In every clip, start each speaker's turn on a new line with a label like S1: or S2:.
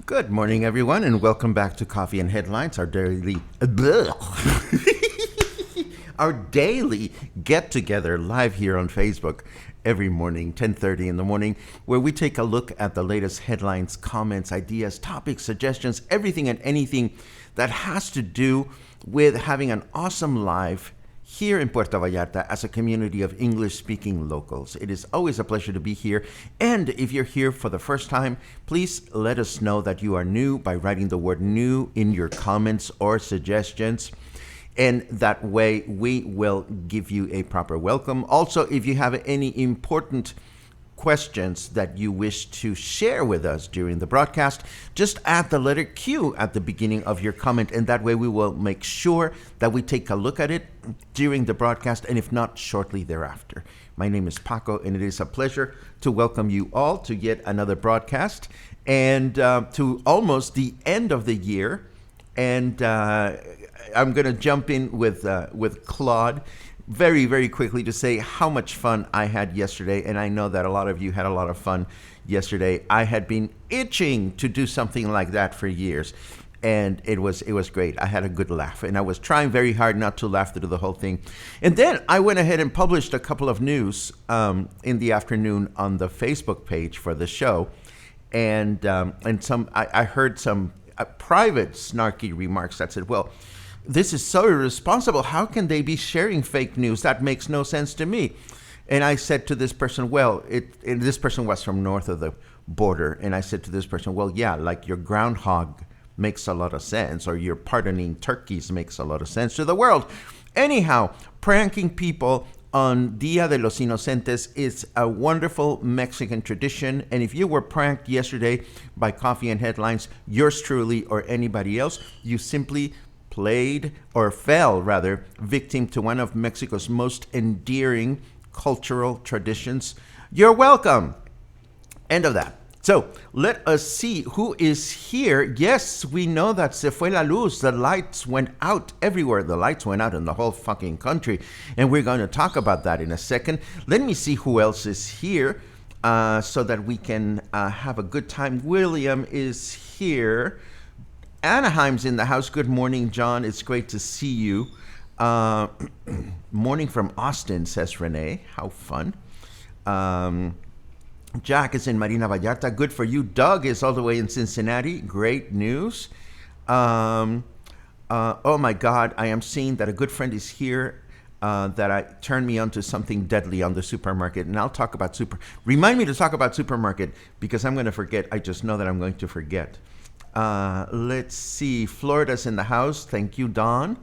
S1: Good morning, everyone, and welcome back to Coffee and Headlines, our daily our daily get-together live here on Facebook every morning, 10:30 in the morning, where we take a look at the latest headlines, comments, ideas, topics, suggestions, everything and anything that has to do with having an awesome life here in Puerto Vallarta as a community of English-speaking locals. It is always a pleasure to be here. And if you're here for the first time, please let us know that you are new by writing the word new in your comments or suggestions. And that way we will give you a proper welcome. Also, if you have any important questions that you wish to share with us during the broadcast, just add the letter Q at the beginning of your comment, and that way we will make sure that we take a look at it during the broadcast, and if not, shortly thereafter. My name is Paco, and it is a pleasure to welcome you all to yet another broadcast, and to almost the end of the year. And I'm going to jump in with Claude very, very quickly to say how much fun I had yesterday, and I know that a lot of you had a lot of fun yesterday. I had been itching to do something like that for years, and it was great. I had a good laugh, and I was trying very hard not to laugh through the whole thing. And then I went ahead and published a couple of news in the afternoon on the Facebook page for the show, and I heard some private snarky remarks that said, well, this is so irresponsible. How can they be sharing fake news? That makes no sense to me. And I said to this person, and this person was from north of the border. And I said to this person, well, yeah, like your groundhog makes a lot of sense, or your pardoning turkeys makes a lot of sense to the world. Anyhow, pranking people on Dia de los Inocentes is a wonderful Mexican tradition. And if you were pranked yesterday by Coffee and Headlines, yours truly or anybody else, you simply fell victim to one of Mexico's most endearing cultural traditions. You're welcome. End of that. So let us see who is here. Yes, we know that se fue la luz. The lights went out everywhere. The lights went out in the whole fucking country. And we're going to talk about that in a second. Let me see who else is here so that we can have a good time. William is here. Anaheim's in the house. Good morning, John. It's great to see you. Morning from Austin, says Renee. How fun. Jack is in Marina Vallarta. Good for you. Doug is all the way in Cincinnati. Great news. Oh my God. I am seeing that a good friend is here that turned me on to something deadly on the supermarket. And I'll talk about Remind me to talk about supermarket because I'm going to forget. I just know that I'm going to forget. Let's see. Florida's in the house. Thank you, Don.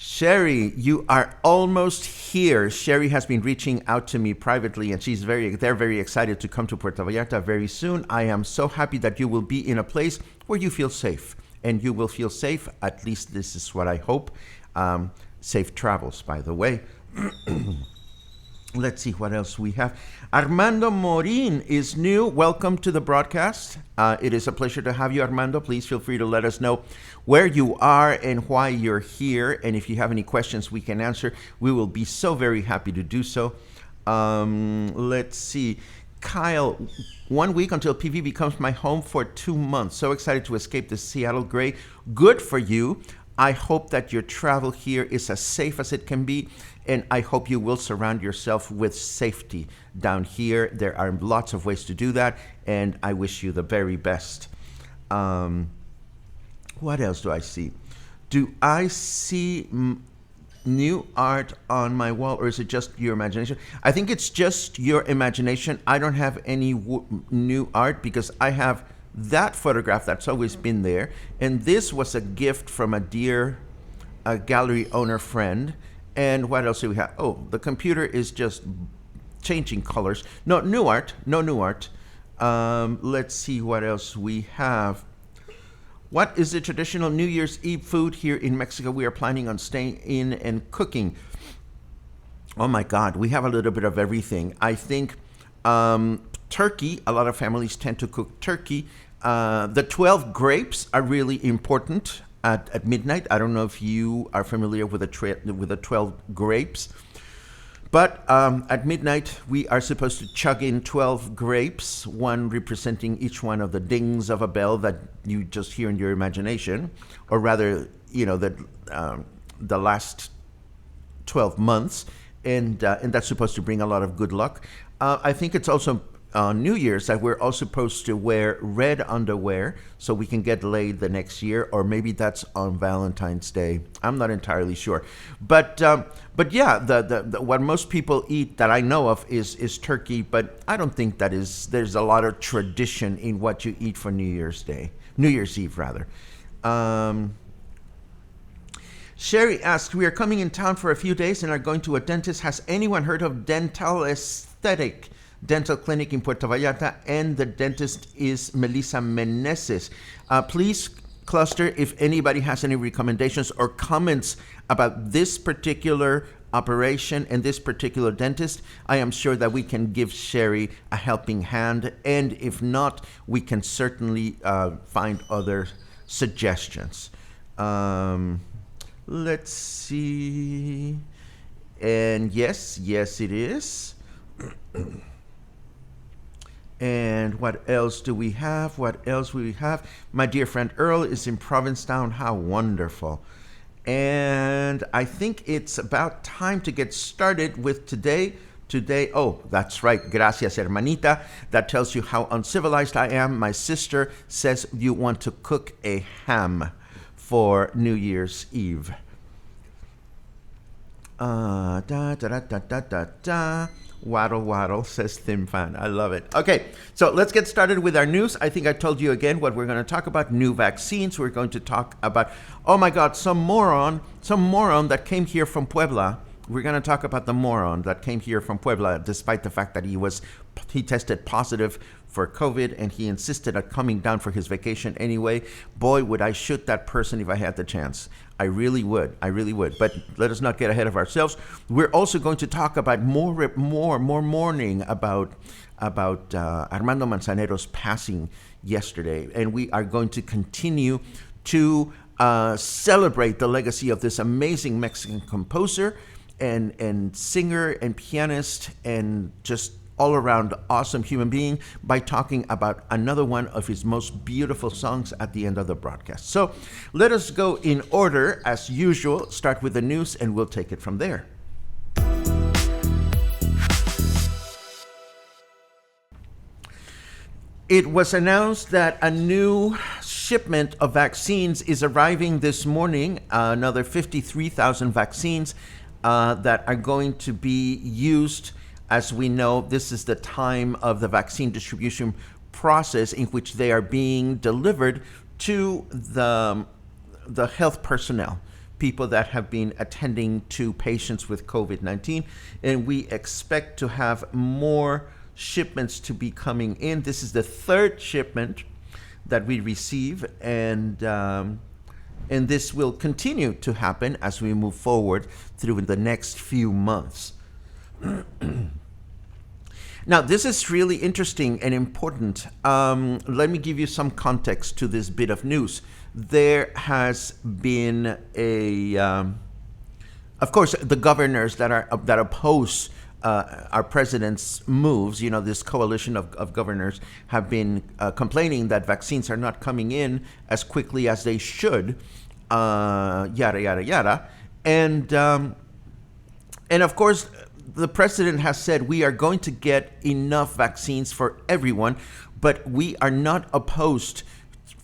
S1: Sherry, you are almost here. Sherry has been reaching out to me privately, and they're very excited to come to Puerto Vallarta very soon. I am so happy that you will be in a place where you feel safe, and you will feel safe. At least this is what I hope. Safe travels, by the way. Let's see what else we have. Armando Morin is new. Welcome to the broadcast. It is a pleasure to have you, Armando. Please feel free to let us know where you are and why you're here. And if you have any questions we can answer, we will be so very happy to do so. Let's see. Kyle, 1 week until PV becomes my home for 2 months. So excited to escape the Seattle gray. Good for you. I hope that your travel here is as safe as it can be, and I hope you will surround yourself with safety down here. There are lots of ways to do that, and I wish you the very best. What else do I see? Do I see new art on my wall, or is it just your imagination? I think it's just your imagination. I don't have any new art because I have that photograph that's always been there, and this was a gift from a dear gallery owner friend. And what else do we have? Oh, the computer is just changing colors. No new art. Let's see what else we have. What is the traditional New Year's Eve food here in Mexico? We are planning on staying in and cooking. Oh my God, we have a little bit of everything. I think turkey, a lot of families tend to cook turkey. The 12 grapes are really important at midnight. I don't know if you are familiar with the 12 grapes. But at midnight, we are supposed to chug in 12 grapes, one representing each one of the dings of a bell that you just hear in your imagination, or rather, the last 12 months, and that's supposed to bring a lot of good luck. I think it's also New Year's that we're all supposed to wear red underwear so we can get laid the next year, or maybe that's on Valentine's Day. I'm not entirely sure, but yeah, the what most people eat that I know of is turkey, but I don't think there's a lot of tradition in what you eat for New Year's Eve rather. Sherry asks, we are coming in town for a few days and are going to a dentist. Has anyone heard of Dental Aesthetic Dental Clinic in Puerto Vallarta? And the dentist is Melissa Meneses. Please cluster if anybody has any recommendations or comments about this particular operation and this particular dentist. I am sure that we can give Sherry a helping hand, and if not, we can certainly find other suggestions. Let's see. And yes, it is. And what else do we have? My dear friend Earl is in Provincetown. How wonderful. And I think it's about time to get started with today. Oh, that's right. Gracias, hermanita. That tells you how uncivilized I am. My sister says you want to cook a ham for New Year's Eve. Waddle, waddle, says Thin Fan. I love it. Okay, so let's get started with our news. I think I told you again what we're going to talk about. New vaccines. We're going to talk about, oh my God, some moron that came here from Puebla. We're going to talk about the moron that came here from Puebla, despite the fact that he tested positive for COVID and he insisted on coming down for his vacation anyway. Boy, would I shoot that person if I had the chance. I really would. But let us not get ahead of ourselves. We're also going to talk about more mourning about Armando Manzanero's passing yesterday, and we are going to continue to celebrate the legacy of this amazing Mexican composer and singer and pianist and just all-around awesome human being by talking about another one of his most beautiful songs at the end of the broadcast. So let us go in order as usual, start with the news, and we'll take it from there. It was announced that a new shipment of vaccines is arriving this morning, another 53,000 vaccines that are going to be used. As we know, this is the time of the vaccine distribution process in which they are being delivered to the health personnel, people that have been attending to patients with COVID-19. And we expect to have more shipments to be coming in. This is the third shipment that we receive, and this will continue to happen as we move forward through the next few months. Now, this is really interesting and important. Let me give you some context to this bit of news. There has been of course, the governors that oppose our president's moves. You know, this coalition of governors have been complaining that vaccines are not coming in as quickly as they should. yada yada yada, and of course, the president has said we are going to get enough vaccines for everyone, but we are not opposed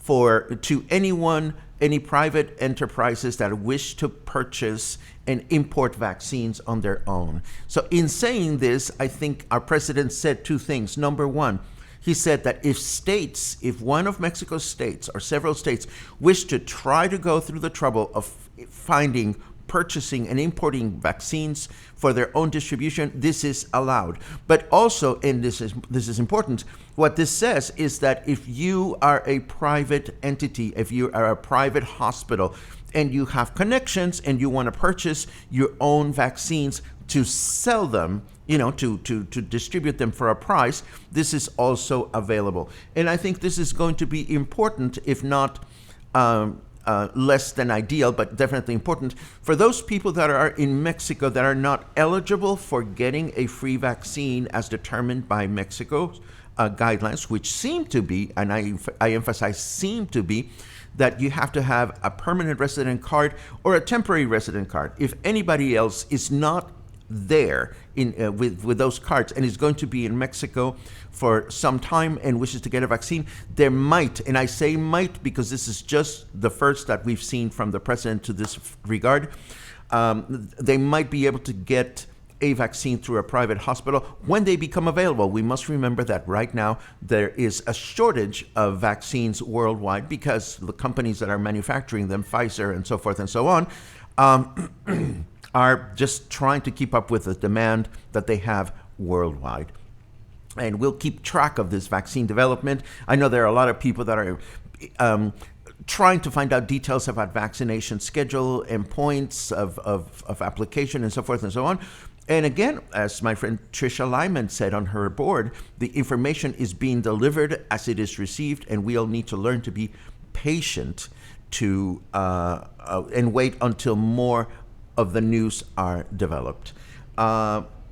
S1: to any private enterprises that wish to purchase and import vaccines on their own. So in saying this, I think our president said two things. Number one, he said that if one of Mexico's states or several states wish to try to go through the trouble of finding, purchasing, and importing vaccines for their own distribution, this is allowed. But also, and this is important, what this says is that if you are a private entity, if you are a private hospital, and you have connections and you want to purchase your own vaccines to sell them, to distribute them for a price, this is also available. And I think this is going to be important, if not less than ideal, but definitely important for those people that are in Mexico that are not eligible for getting a free vaccine as determined by Mexico's guidelines, which seem to be, and I emphasize seem to be, that you have to have a permanent resident card or a temporary resident card. If anybody else is not there with those cards and is going to be in Mexico for some time and wishes to get a vaccine, there might, and I say might because this is just the first that we've seen from the president to this regard, they might be able to get a vaccine through a private hospital when they become available. We must remember that right now there is a shortage of vaccines worldwide because the companies that are manufacturing them, Pfizer and so forth and so on, are just trying to keep up with the demand that they have worldwide. And we'll keep track of this vaccine development. I know there are a lot of people that are trying to find out details about vaccination schedule and points of application and so forth and so on. And again, as my friend Tricia Lyman said on her board, the information is being delivered as it is received, and we'll need to learn to be patient and wait until more of the news are developed.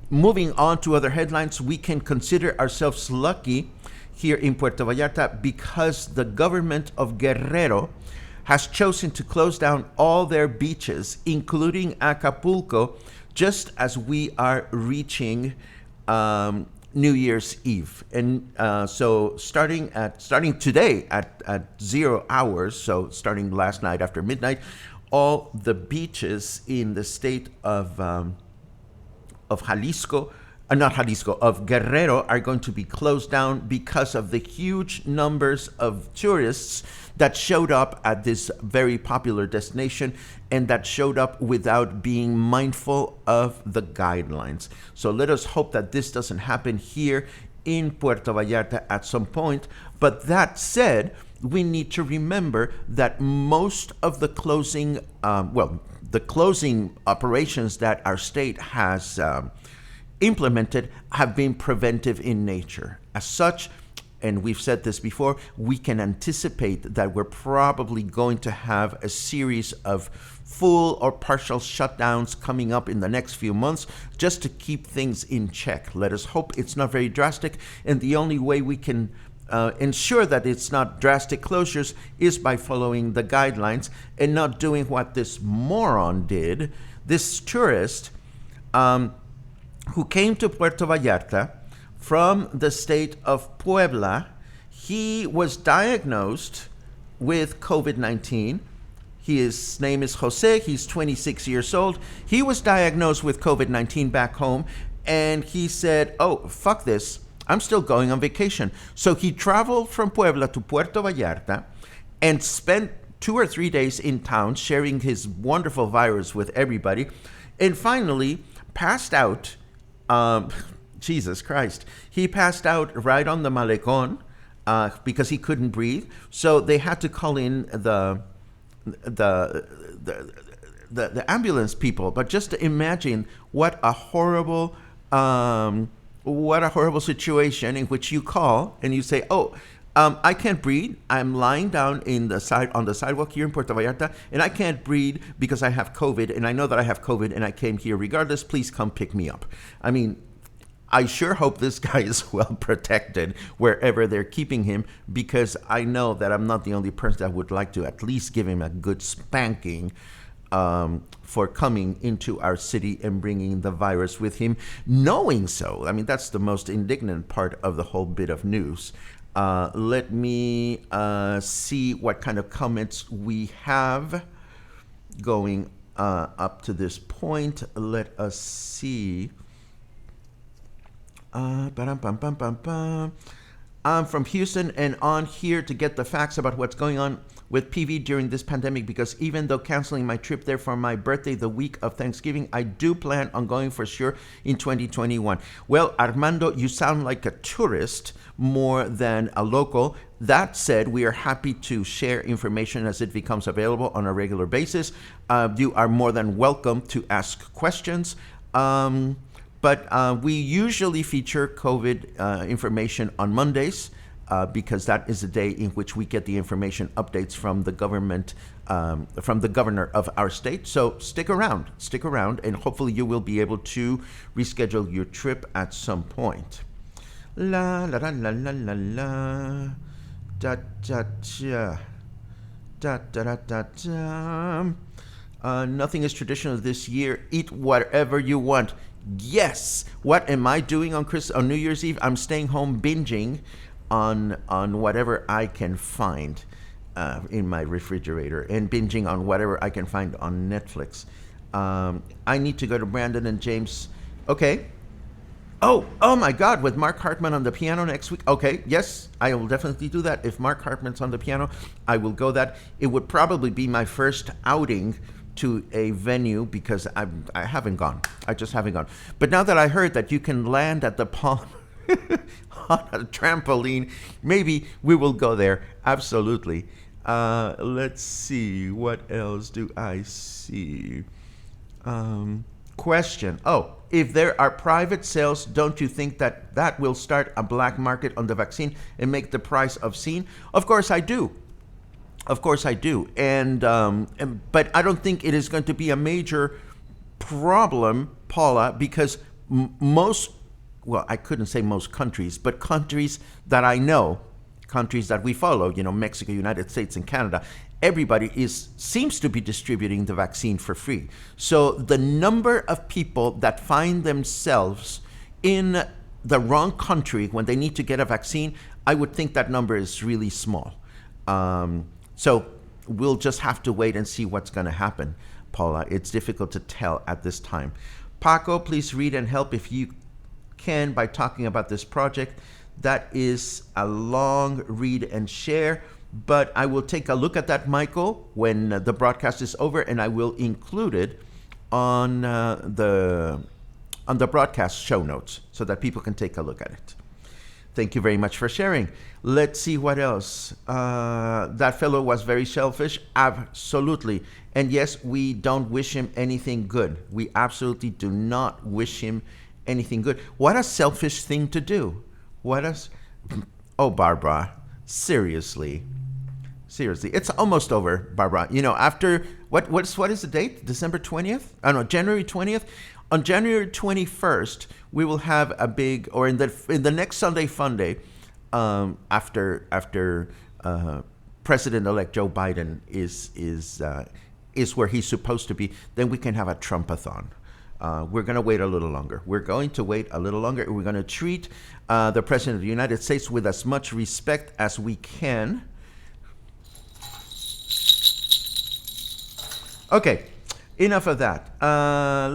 S1: Moving on to other headlines, we can consider ourselves lucky here in Puerto Vallarta because the government of Guerrero has chosen to close down all their beaches, including Acapulco, just as we are reaching New Year's Eve. And so starting today at 0 hours, so starting last night after midnight, all the beaches in the state of Guerrero are going to be closed down because of the huge numbers of tourists that showed up at this very popular destination and that showed up without being mindful of the guidelines. So let us hope that this doesn't happen here in Puerto Vallarta at some point. But that said, we need to remember that most of the closing operations that our state has implemented have been preventive in nature. As such, and we've said this before, we can anticipate that we're probably going to have a series of full or partial shutdowns coming up in the next few months just to keep things in check. Let us hope it's not very drastic, and the only way we can ensure that it's not drastic closures is by following the guidelines and not doing what this moron did. This tourist who came to Puerto Vallarta from the state of Puebla, he was diagnosed with COVID-19. His name is Jose. He's 26 years old. He was diagnosed with COVID-19 back home, and he said, oh, fuck this. I'm still going on vacation. So he traveled from Puebla to Puerto Vallarta and spent 2 or 3 days in town sharing his wonderful virus with everybody, and finally passed out. Jesus Christ. He passed out right on the Malecón because he couldn't breathe. So they had to call in the ambulance people. But just to imagine what a horrible situation in which you call and you say, oh, I can't breathe. I'm lying down on the sidewalk here in Puerto Vallarta, and I can't breathe because I have COVID, and I know that I have COVID, and I came here regardless. Please come pick me up. I mean, I sure hope this guy is well protected wherever they're keeping him, because I know that I'm not the only person that would like to at least give him a good spanking for coming into our city and bringing the virus with him, knowing so. I mean, that's the most indignant part of the whole bit of news. Let me see what kind of comments we have going up to this point. Let us see. I'm from Houston and on here to get the facts about what's going on with PV during this pandemic, because even though canceling my trip there for my birthday the week of Thanksgiving, I do plan on going for sure in 2021. Well, Armando, you sound like a tourist more than a local. That said, we are happy to share information as it becomes available on a regular basis. You are more than welcome to ask questions. But we usually feature COVID information on Mondays because that is the day in which we get the information updates from the government, from the governor of our state. So stick around, and hopefully you will be able to reschedule your trip at some point. La la la la la la la, da da da, da da da da. Nothing is traditional this year. Eat whatever you want. Yes. What am I doing on New Year's Eve? I'm staying home binging on whatever I can find in my refrigerator, and binging on whatever I can find on Netflix. I need to go to Brandon and James. Okay. Oh my God, with Mark Hartman on the piano next week. Okay, yes, I will definitely do that. If Mark Hartman's on the piano, I will go that. It would probably be my first outing to a venue, because I haven't gone. I just haven't gone. But now that I heard that you can land at the Palm on a trampoline, maybe we will go there. Absolutely. Let's see. What else do I see? Question. If there are private sales, don't you think that will start a black market on the vaccine and make the price obscene? Of course I do. And but I don't think it is going to be a major problem, Paula, because I couldn't say most countries, but countries that I know, countries that we follow, Mexico, United States, and Canada, everybody seems to be distributing the vaccine for free. So the number of people that find themselves in the wrong country when they need to get a vaccine, I would think that number is really small. So we'll just have to wait and see what's going to happen, Paula. It's difficult to tell at this time. Paco, please read and help if you can by talking about this project. That is a long read and share, but I will take a look at that, Michael, when the broadcast is over, and I will include it on the broadcast show notes so that people can take a look at it. Thank you very much for sharing. Let's see what else. That fellow was very selfish. Absolutely. And yes, we don't wish him anything good. We absolutely do not wish him anything good. What a selfish thing to do. Oh, Barbara, seriously. It's almost over, Barbara. After, what is the date? December 20th? January 20th? On January 21st, we will have a big, or in the next Sunday Fun Day, after President-elect Joe Biden is where he's supposed to be, then we can have a Trumpathon. We're going to wait a little longer. We're going to treat the President of the United States with as much respect as we can. Okay. Enough of that.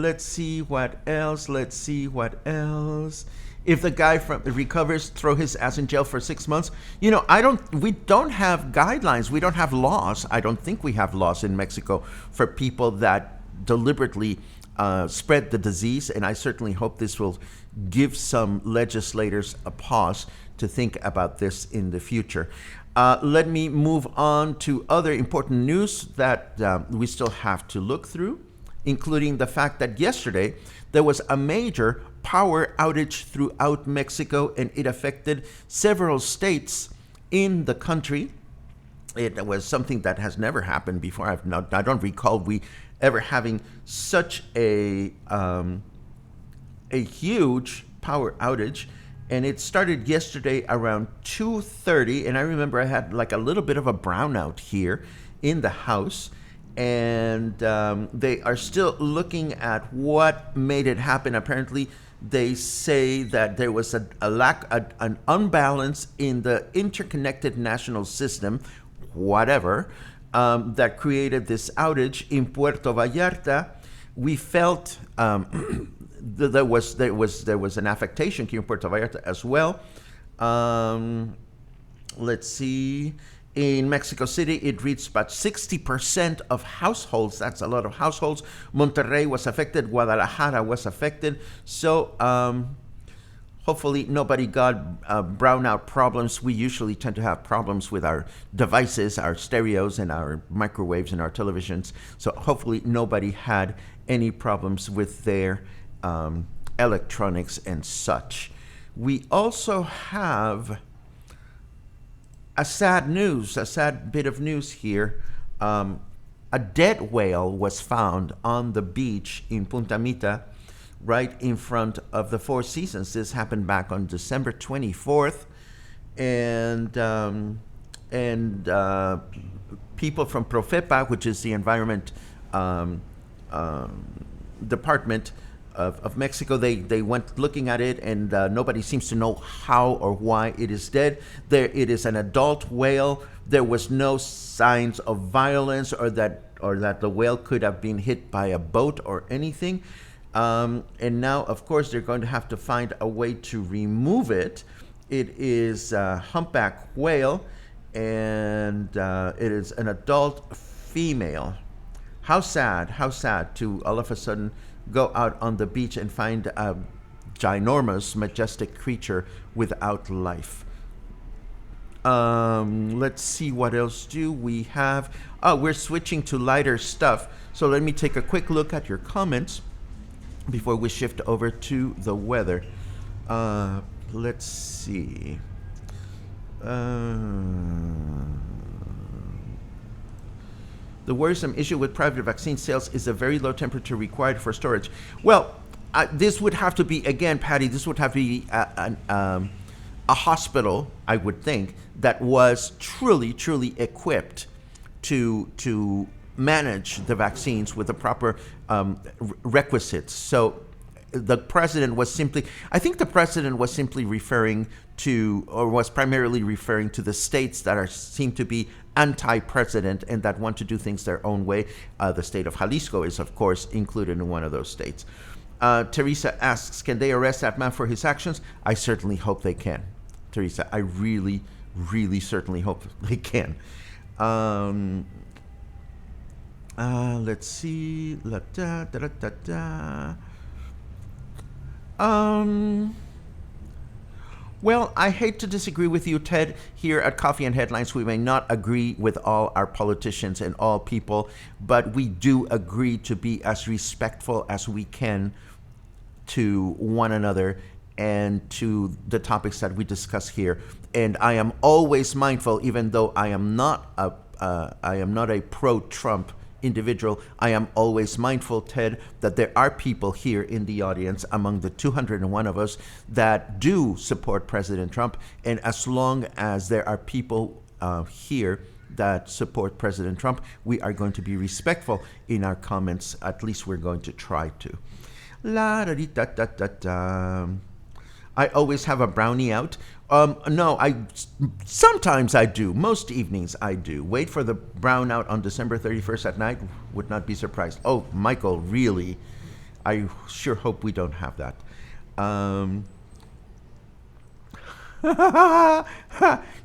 S1: Let's see what else. If the guy recovers, throw his ass in jail for 6 months. We don't have guidelines. We don't have laws. I don't think we have laws in Mexico for people that deliberately spread the disease. And I certainly hope this will give some legislators a pause to think about this in the future. Let me move on to other important news that we still have to look through, including the fact that yesterday there was a major power outage throughout Mexico, and it affected several states in the country. It was something that has never happened before. I don't recall we ever having such a huge power outage, and it started yesterday around 2:30. And I remember I had like a little bit of a brownout here in the house, and they are still looking at what made it happen. Apparently, they say that there was an unbalance in the interconnected national system, whatever, that created this outage in Puerto Vallarta. We felt there was an affectation here in Puerto Vallarta as well. Let's see. In Mexico City, it reached about 60% of households. That's a lot of households. Monterrey was affected. Guadalajara was affected. So hopefully nobody got brownout problems. We usually tend to have problems with our devices, our stereos, and our microwaves and our televisions. So hopefully nobody had any problems with their electronics and such. We also have a sad bit of news here. A dead whale was found on the beach in Punta Mita, right in front of the Four Seasons. This happened back on December 24th, and people from Profepa, which is the environment department of Mexico, they went looking at it, and nobody seems to know how or why it is dead. It is an adult whale. There was no signs of violence or that the whale could have been hit by a boat or anything. And now, of course, they're going to have to find a way to remove it. It is a humpback whale, and it is an adult female. How sad to all of a sudden go out on the beach and find a ginormous, majestic creature without life. Let's see, what else do we have? We're switching to lighter stuff. So let me take a quick look at your comments before we shift over to the weather. Let's see. The worrisome issue with private vaccine sales is the very low temperature required for storage. Well, this would have to be, again, Patty, this would have to be a hospital, I would think, that was truly equipped to manage the vaccines with the proper requisites. So the president was simply, I think the president was simply referring to, or was primarily referring to the states that seem to be anti-president and that want to do things their own way. The state of Jalisco is, of course, included in one of those states. Teresa asks, can they arrest that man for his actions? I certainly hope they can. Teresa, I really certainly hope they can. Let's see. Well, I hate to disagree with you, Ted. Here at Coffee and Headlines, we may not agree with all our politicians and all people, but we do agree to be as respectful as we can to one another and to the topics that we discuss here. And I am always mindful, even though I am not a pro-Trump individual, I am always mindful, Ted, that there are people here in the audience among the 201 of us that do support President Trump. And as long as there are people here that support President Trump, we are going to be respectful in our comments. At least we're going to try to. I always have a brownie out. No, sometimes I do. Most evenings I do. Wait for the brownout on December 31st at night. Would not be surprised. Oh, Michael, really? I sure hope we don't have that.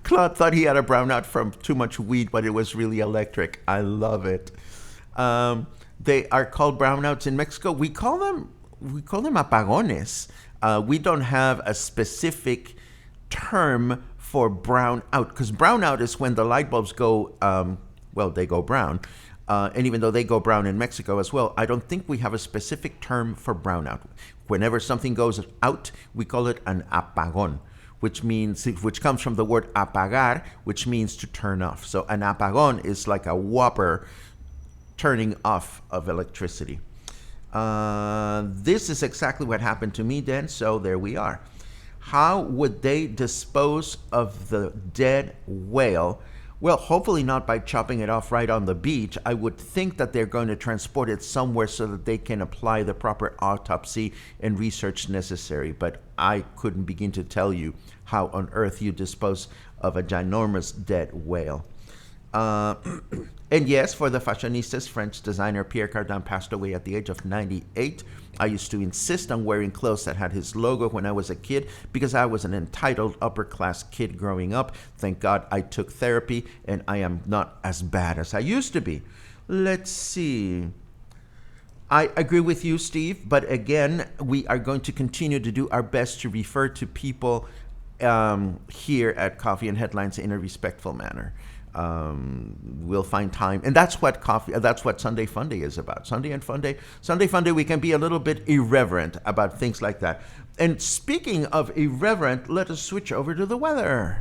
S1: Claude thought he had a brownout from too much weed, but it was really electric. I love it. They are called brownouts in Mexico. We call them apagones. We don't have a specific term for brown out, because brown out is when the light bulbs go, they go brown. And even though they go brown in Mexico as well, I don't think we have a specific term for brown out. Whenever something goes out, we call it an apagón, which comes from the word apagar, which means to turn off. So an apagón is like a whopper turning off of electricity. This is exactly what happened to me then, so there we are. How would they dispose of the dead whale? Well, hopefully not by chopping it off right on the beach. I would think that they're going to transport it somewhere so that they can apply the proper autopsy and research necessary. But I couldn't begin to tell you how on earth you dispose of a ginormous dead whale. And yes, for the fashionistas, French designer Pierre Cardin passed away at the age of 98. I used to insist on wearing clothes that had his logo when I was a kid because I was an entitled upper-class kid growing up. Thank God I took therapy and I am not as bad as I used to be. Let's see. I agree with you, Steve, but again, we are going to continue to do our best to refer to people here at Coffee and Headlines in a respectful manner. We'll find time, and that's what Sunday Funday is about. Sunday Funday, we can be a little bit irreverent about things like that. And speaking of irreverent, let us switch over to the weather.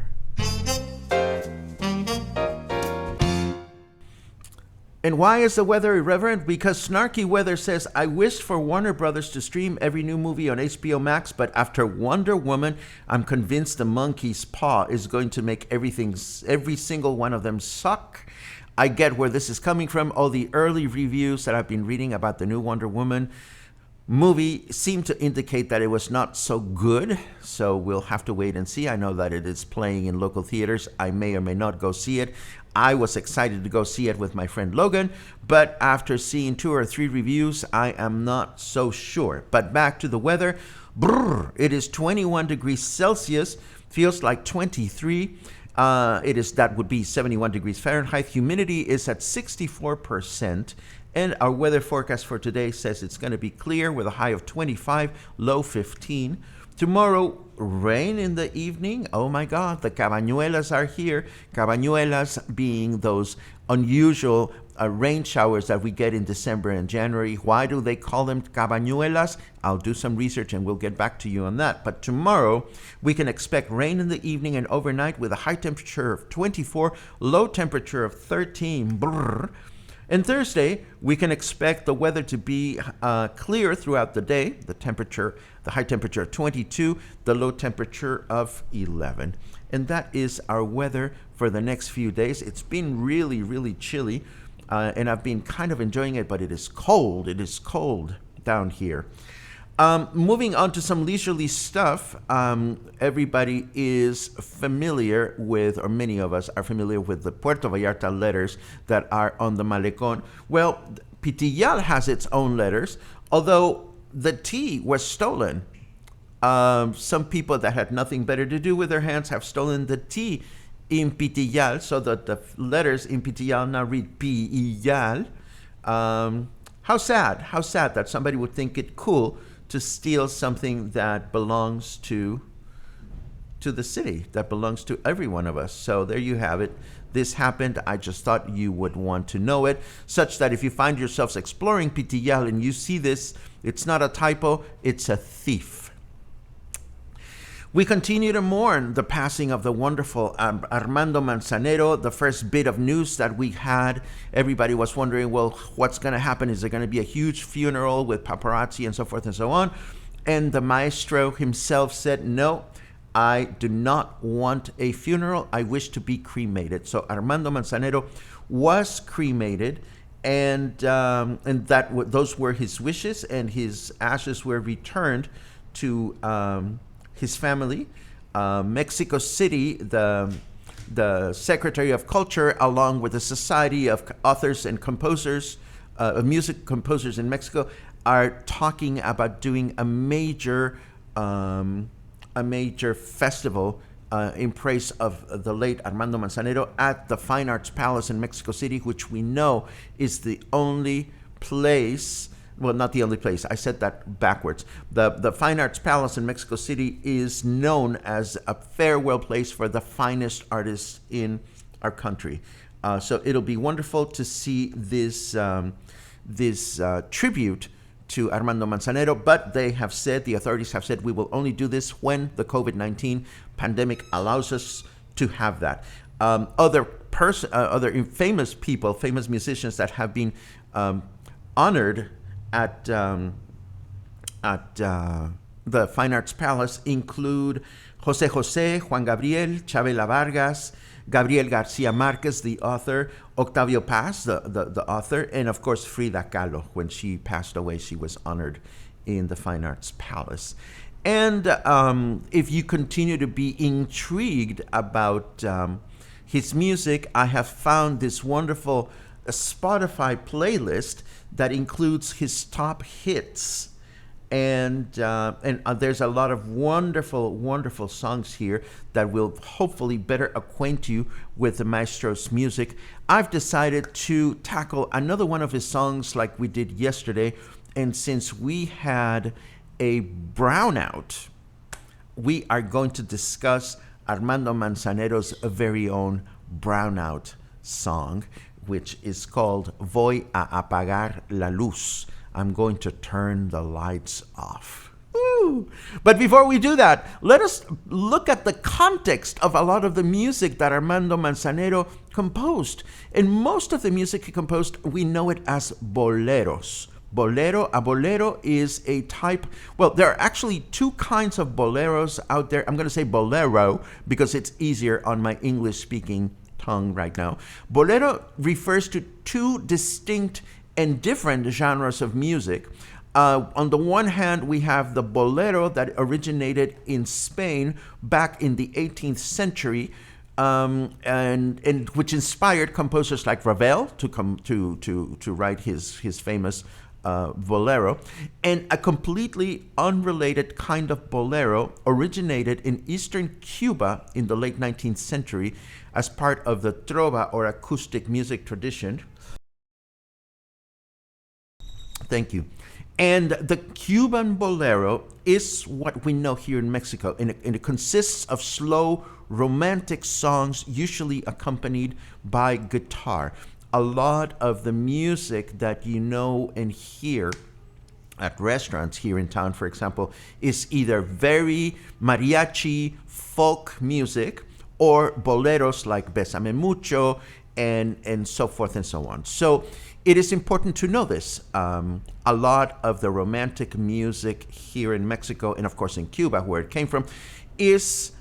S1: And why is the weather irreverent? Because Snarky Weather says, I wished for Warner Brothers to stream every new movie on HBO Max, but after Wonder Woman, I'm convinced the monkey's paw is going to make every single one of them suck. I get where this is coming from. All the early reviews that I've been reading about the new Wonder Woman movie seem to indicate that it was not so good, so we'll have to wait and see. I know that it is playing in local theaters. I may or may not go see it. I was excited to go see it with my friend Logan, but after seeing 2 or 3 reviews, I am not so sure. But back to the weather. It is 21 degrees Celsius, feels like 23. That would be 71 degrees Fahrenheit. Humidity is at 64%. And our weather forecast for today says it's going to be clear with a high of 25, low 15. Tomorrow, rain in the evening. Oh my God, the cabañuelas are here. Cabañuelas being those unusual rain showers that we get in December and January. Why do they call them cabañuelas? I'll do some research and we'll get back to you on that. But tomorrow, we can expect rain in the evening and overnight with a high temperature of 24, low temperature of 13. And Thursday, we can expect the weather to be clear throughout the day. The high temperature of 22, the low temperature of 11. And that is our weather for the next few days. It's been really, really chilly, and I've been kind of enjoying it, but it is cold. It is cold down here. Moving on to some leisurely stuff, everybody is familiar with, or many of us are familiar with, the Puerto Vallarta letters that are on the Malecón. Well, Pitillal has its own letters, although the T was stolen. Some people that had nothing better to do with their hands have stolen the T in Pitillal, so that the letters in Pitillal now read Pitillal. How sad that somebody would think it cool to steal something that belongs to the city, that belongs to every one of us. So there you have it. This happened. I just thought you would want to know it, such that if you find yourselves exploring Pitillal and you see this, it's not a typo, it's a thief. We continue to mourn the passing of the wonderful Armando Manzanero. The first bit of news that we had, everybody was wondering, well, what's going to happen? Is there going to be a huge funeral with paparazzi and so forth and so on? And the maestro himself said, no, I do not want a funeral. I wish to be cremated. So Armando Manzanero was cremated, and those were his wishes, and his ashes were returned to his family. Mexico City, the Secretary of Culture, along with the Society of Authors and Composers, Music Composers in Mexico, are talking about doing a major festival in praise of the late Armando Manzanero at the Fine Arts Palace in Mexico City, which we know is the only place. Well, not the only place. I said that backwards. The Fine Arts Palace in Mexico City is known as a farewell place for the finest artists in our country. So it'll be wonderful to see this tribute to Armando Manzanero. But the authorities have said, we will only do this when the COVID-19 pandemic allows us to have that. Other famous people, famous musicians that have been honored at the Fine Arts Palace include Jose Jose, Juan Gabriel, Chavela Vargas, Gabriel Garcia Marquez, the author, Octavio Paz, the author, and of course Frida Kahlo. When she passed away, she was honored in the Fine Arts Palace. And if you continue to be intrigued about his music, I have found this wonderful Spotify playlist that includes his top hits. And there's a lot of wonderful, wonderful songs here that will hopefully better acquaint you with the maestro's music. I've decided to tackle another one of his songs like we did yesterday. And since we had a brownout, we are going to discuss Armando Manzanero's very own brownout song, which is called Voy a Apagar la Luz. I'm going to turn the lights off. Woo! But before we do that, let us look at the context of a lot of the music that Armando Manzanero composed. And most of the music he composed, we know it as boleros. A bolero is a type, well, there are actually two kinds of boleros out there. I'm going to say bolero because it's easier on my English-speaking tongue right now. Bolero refers to two distinct and different genres of music. On the one hand, we have the bolero that originated in Spain back in the 18th century, and which inspired composers like Ravel to write his famous bolero. And a completely unrelated kind of bolero originated in eastern Cuba in the late 19th century as part of the trova or acoustic music tradition. Thank you. And the Cuban bolero is what we know here in Mexico, and it consists of slow, romantic songs, usually accompanied by guitar. A lot of the music that you know and hear at restaurants here in town, for example, is either very mariachi, folk music, or boleros like Bésame Mucho, and so forth and so on. So it is important to know this. A lot of the romantic music here in Mexico, and of course in Cuba, where it came from, is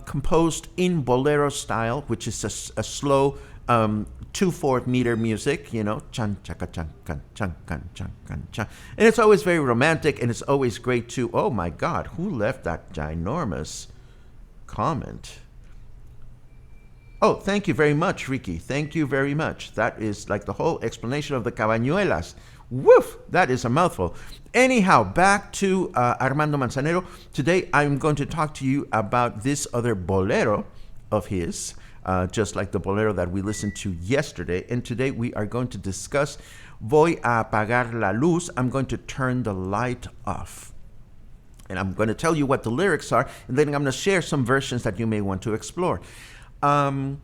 S1: composed in bolero style, which is a slow 2/4 meter music, you know, chan chaka chan kan chan kan chan kan chan, and it's always very romantic, and it's always great to. Oh my God, who left that ginormous comment? Oh, thank you very much, Ricky. Thank you very much. That is like the whole explanation of the cabañuelas. Woof! That is a mouthful. Anyhow, back to Armando Manzanero. Today, I'm going to talk to you about this other bolero of his, just like the bolero that we listened to yesterday. And today, we are going to discuss Voy a apagar la luz. I'm going to turn the light off. And I'm going to tell you what the lyrics are, and then I'm going to share some versions that you may want to explore. I'm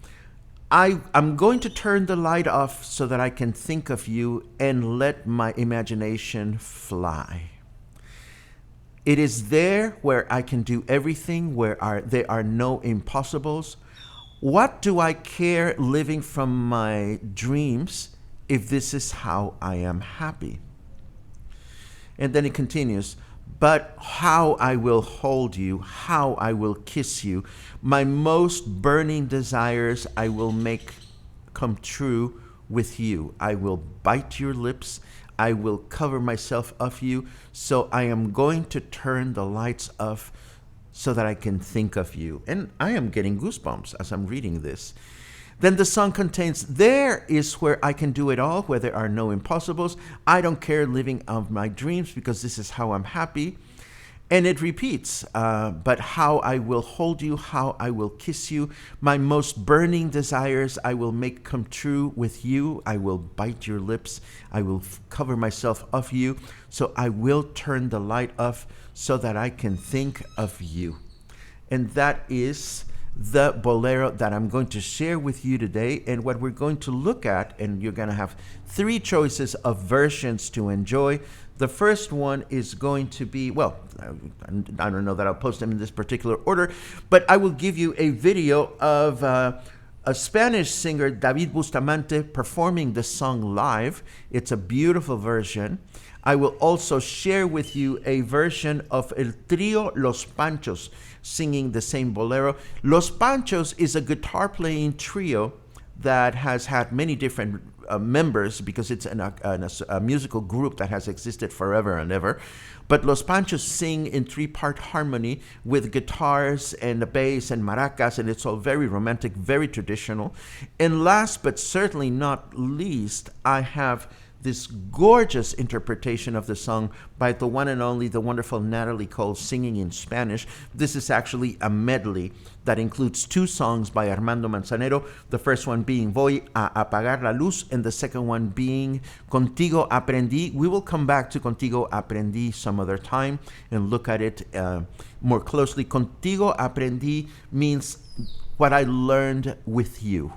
S1: going to turn the light off so that I can think of you and let my imagination fly. It is there where I can do everything, where there are no impossibles. What do I care living from my dreams if this is how I am happy? And then it continues. But how I will hold you, how I will kiss you, my most burning desires I will make come true with you. I will bite your lips, I will cover myself of you, so I am going to turn the lights off so that I can think of you. And I am getting goosebumps as I'm reading this. Then the song contains, there is where I can do it all, where there are no impossibles. I don't care living of my dreams because this is how I'm happy. And it repeats, but how I will hold you, how I will kiss you. My most burning desires I will make come true with you. I will bite your lips. I will cover myself of you. So I will turn the light off so that I can think of you. And that is the bolero that I'm going to share with you today, and what we're going to look at, and you're going to have three choices of versions to enjoy. The first one is going to be, well, I don't know that I'll post them in this particular order, but I will give you a video of a Spanish singer, David Bustamante, performing the song live. It's a beautiful version. I will also share with you a version of El Trío Los Panchos singing the same bolero. Los Panchos is a guitar playing trio that has had many different members because it's a musical group that has existed forever and ever. But Los Panchos sing in three-part harmony with guitars and the bass and maracas, and it's all very romantic, very traditional. And last but certainly not least, I have this gorgeous interpretation of the song by the one and only, the wonderful Natalie Cole singing in Spanish. This is actually a medley that includes two songs by Armando Manzanero, the first one being Voy a Apagar la Luz, and the second one being Contigo Aprendí. We will come back to Contigo Aprendí some other time and look at it more closely. Contigo Aprendí means what I learned with you.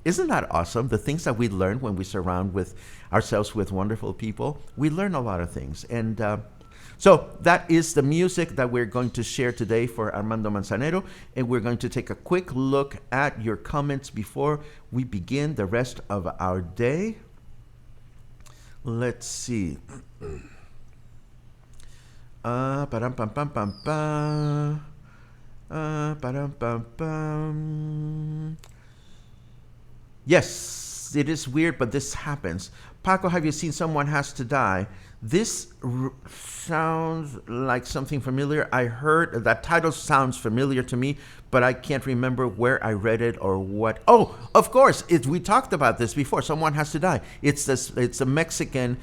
S1: Isn't that awesome? The things that we learn when we surround ourselves with wonderful people, we learn a lot of things. And so that is the music that we're going to share today for Armando Manzanero. And we're going to take a quick look at your comments before we begin the rest of our day. Let's see. Param pam pam pam pam. Param pam pam. Yes, it is weird, but this happens. Paco, have you seen Someone Has to Die? This sounds like something familiar. I heard that title sounds familiar to me, but I can't remember where I read it or what. Oh, of course, we talked about this before. Someone Has to Die. It's a Mexican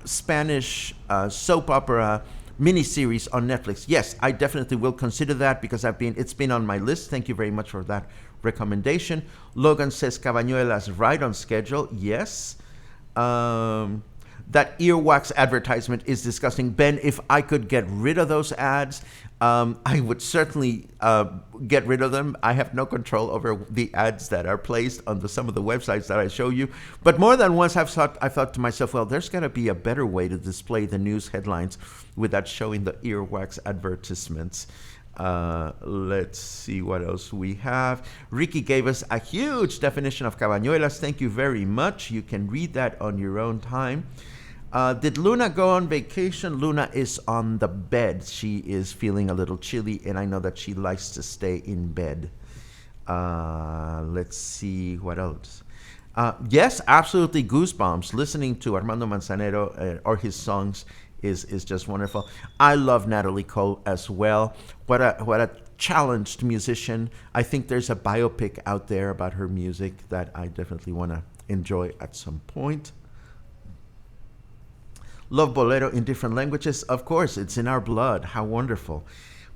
S1: Spanish soap opera miniseries on Netflix. Yes, I definitely will consider that because it's been on my list. Thank you very much for that recommendation. Logan says Cabañuelas right on schedule. Yes. That earwax advertisement is disgusting. Ben, if I could get rid of those ads, I would certainly get rid of them. I have no control over the ads that are placed on some of the websites that I show you. But more than once I thought to myself, well, there's got to be a better way to display the news headlines without showing the earwax advertisements. Let's see what else we have. Ricky gave us a huge definition of Cabañuelas. Thank you very much. You can read that on your own time. Did Luna go on vacation? Luna is on the bed. She is feeling a little chilly, and I know that she likes to stay in bed. Let's see what else. Yes, absolutely goosebumps. Listening to Armando Manzanero or his songs is just wonderful. I love Natalie Cole as well. What a challenged musician. I think there's a biopic out there about her music that I definitely want to enjoy at some point. Love bolero in different languages. Of course, it's in our blood. How wonderful.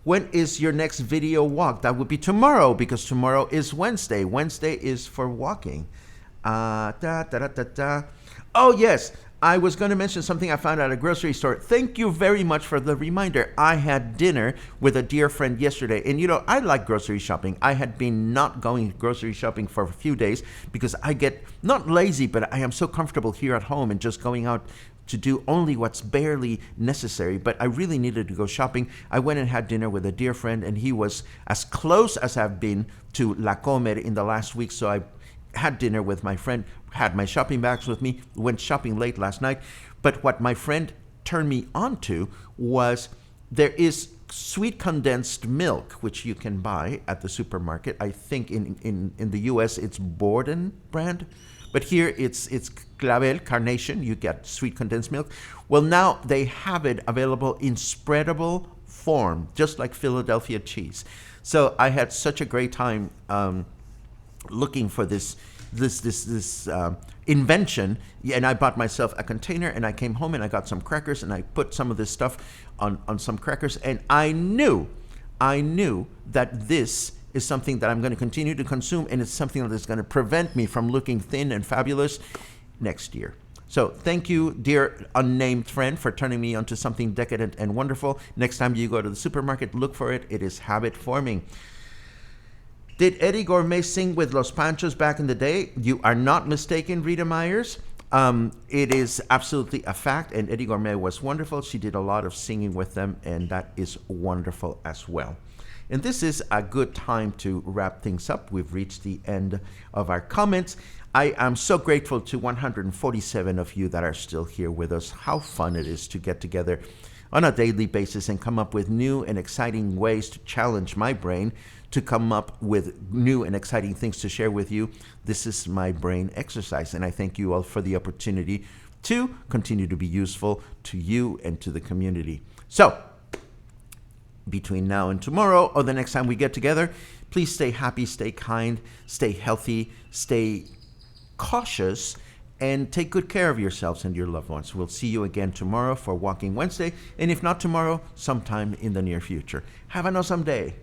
S1: When is your next video walk? That would be tomorrow, because tomorrow is Wednesday. Wednesday is for walking. Oh, yes. I was going to mention something I found at a grocery store. Thank you very much for the reminder. I had dinner with a dear friend yesterday. And, I like grocery shopping. I had been not going grocery shopping for a few days because I get not lazy, but I am so comfortable here at home and just going out to do only what's barely necessary. But I really needed to go shopping. I went and had dinner with a dear friend, and he was as close as I've been to La Comer in the last week. So I had dinner with my friend, had my shopping bags with me, went shopping late last night. But what my friend turned me on to was there is sweet condensed milk, which you can buy at the supermarket. I think in the U.S. it's Borden brand, but here it's Clavel, Carnation. You get sweet condensed milk. Well, now they have it available in spreadable form, just like Philadelphia cheese. So I had such a great time looking for this invention, and I bought myself a container, and I came home and I got some crackers, and I put some of this stuff on some crackers, and I knew that this is something that I'm going to continue to consume, and it's something that is going to prevent me from looking thin and fabulous next year. So thank you, dear unnamed friend, for turning me onto something decadent and wonderful. Next time you go to the supermarket, look for it. It is habit forming. Did Eddie Gourmet sing with Los Panchos back in the day? You are not mistaken, Rita Myers. It is absolutely a fact, and Eddie Gourmet was wonderful. She did a lot of singing with them, and that is wonderful as well. And this is a good time to wrap things up. We've reached the end of our comments. I am so grateful to 147 of you that are still here with us. How fun it is to get together on a daily basis and come up with new and exciting ways to challenge my brain, to come up with new and exciting things to share with you. This is my brain exercise, and I thank you all for the opportunity to continue to be useful to you and to the community. So, between now and tomorrow or the next time we get together, please stay happy, stay kind, stay healthy, stay cautious, and take good care of yourselves and your loved ones. We'll see you again tomorrow for Walking Wednesday, and if not tomorrow, sometime in the near future. Have an awesome day.